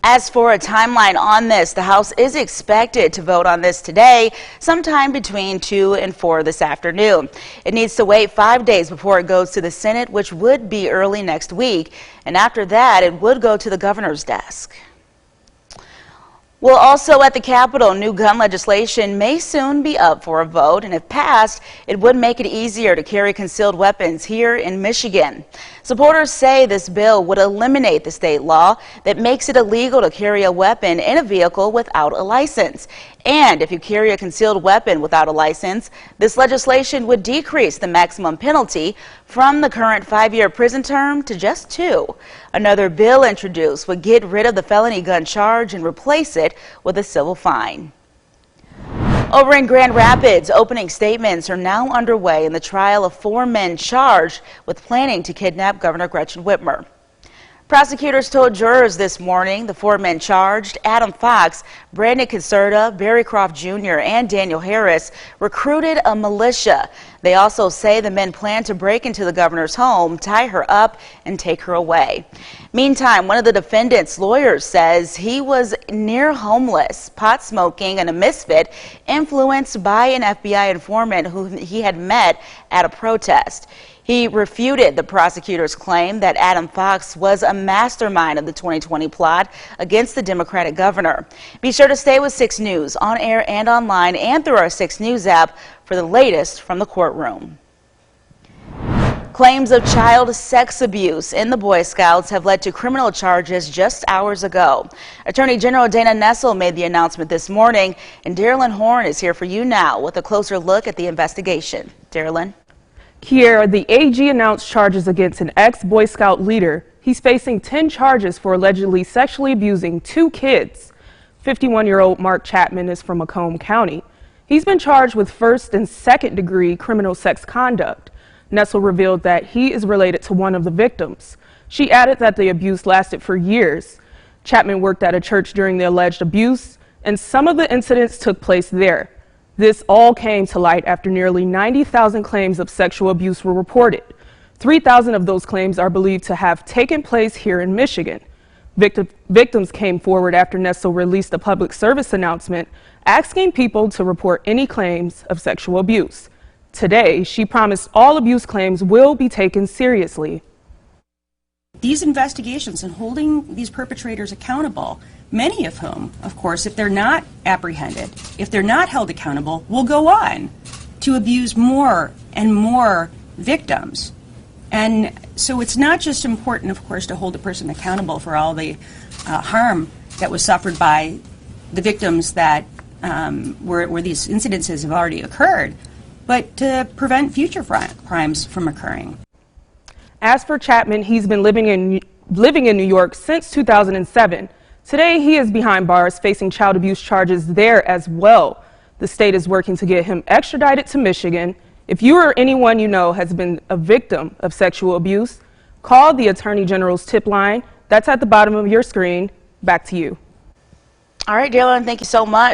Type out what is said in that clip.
As for a timeline on this, the House is expected to vote on this today, sometime between 2 and 4 this afternoon. It needs to wait 5 days before it goes to the Senate, which would be early next week. And after that, it would go to the governor's desk. Well, also at the Capitol, new gun legislation may soon be up for a vote, and if passed, it would make it easier to carry concealed weapons here in Michigan. Supporters say this bill would eliminate the state law that makes it illegal to carry a weapon in a vehicle without a license. And if you carry a concealed weapon without a license, this legislation would decrease the maximum penalty from the current 5-year prison term to just 2. Another bill introduced would get rid of the felony gun charge and replace it with a civil fine. Over in Grand Rapids, opening statements are now underway in the trial of 4 men charged with planning to kidnap Governor Gretchen Whitmer. Prosecutors told jurors this morning the 4 men charged, Adam Fox, Brandon Caserta, Barry Croft Jr., and Daniel Harris, recruited a militia. They also say the men planned to break into the governor's home, tie her up, and take her away. Meantime, one of the defendant's lawyers says he was near homeless, pot smoking, and a misfit, influenced by an FBI informant who he had met at a protest. He refuted the prosecutor's claim that Adam Fox was a mastermind of the 2020 plot against the Democratic governor. Be sure to stay with 6 News on air and online and through our 6 News app for the latest from the courtroom. Claims of child sex abuse in the Boy Scouts have led to criminal charges just hours ago. Attorney General Dana Nessel made the announcement this morning, and Darylyn Horn is here for you now with a closer look at the investigation. Darylyn. Here, the AG announced charges against an ex-Boy Scout leader. He's facing 10 charges for allegedly sexually abusing 2 kids. 51-year-old Mark Chapman is from Macomb County. He's been charged with 1st and 2nd degree criminal sex conduct. Nessel revealed that he is related to one of the victims. She added that the abuse lasted for years. Chapman worked at a church during the alleged abuse, and some of the incidents took place there. This all came to light after nearly 90,000 claims of sexual abuse were reported. 3,000 of those claims are believed to have taken place here in Michigan. Victims came forward after Nessel released a public service announcement asking people to report any claims of sexual abuse. Today, she promised all abuse claims will be taken seriously. These investigations and holding these perpetrators accountable, many of whom, of course, if they're not apprehended, if they're not held accountable, will go on to abuse more and more victims. And so it's not just important, of course, to hold a person accountable for all the harm that was suffered by the victims that where these incidences have already occurred, but to prevent future crimes from occurring. As for Chapman, he's been living in New York since 2007. Today, he is behind bars facing child abuse charges there as well. The state is working to get him extradited to Michigan. If you or anyone you know has been a victim of sexual abuse, call the Attorney General's tip line. That's at the bottom of your screen. Back to you. All right, Darylyn, thank you so much.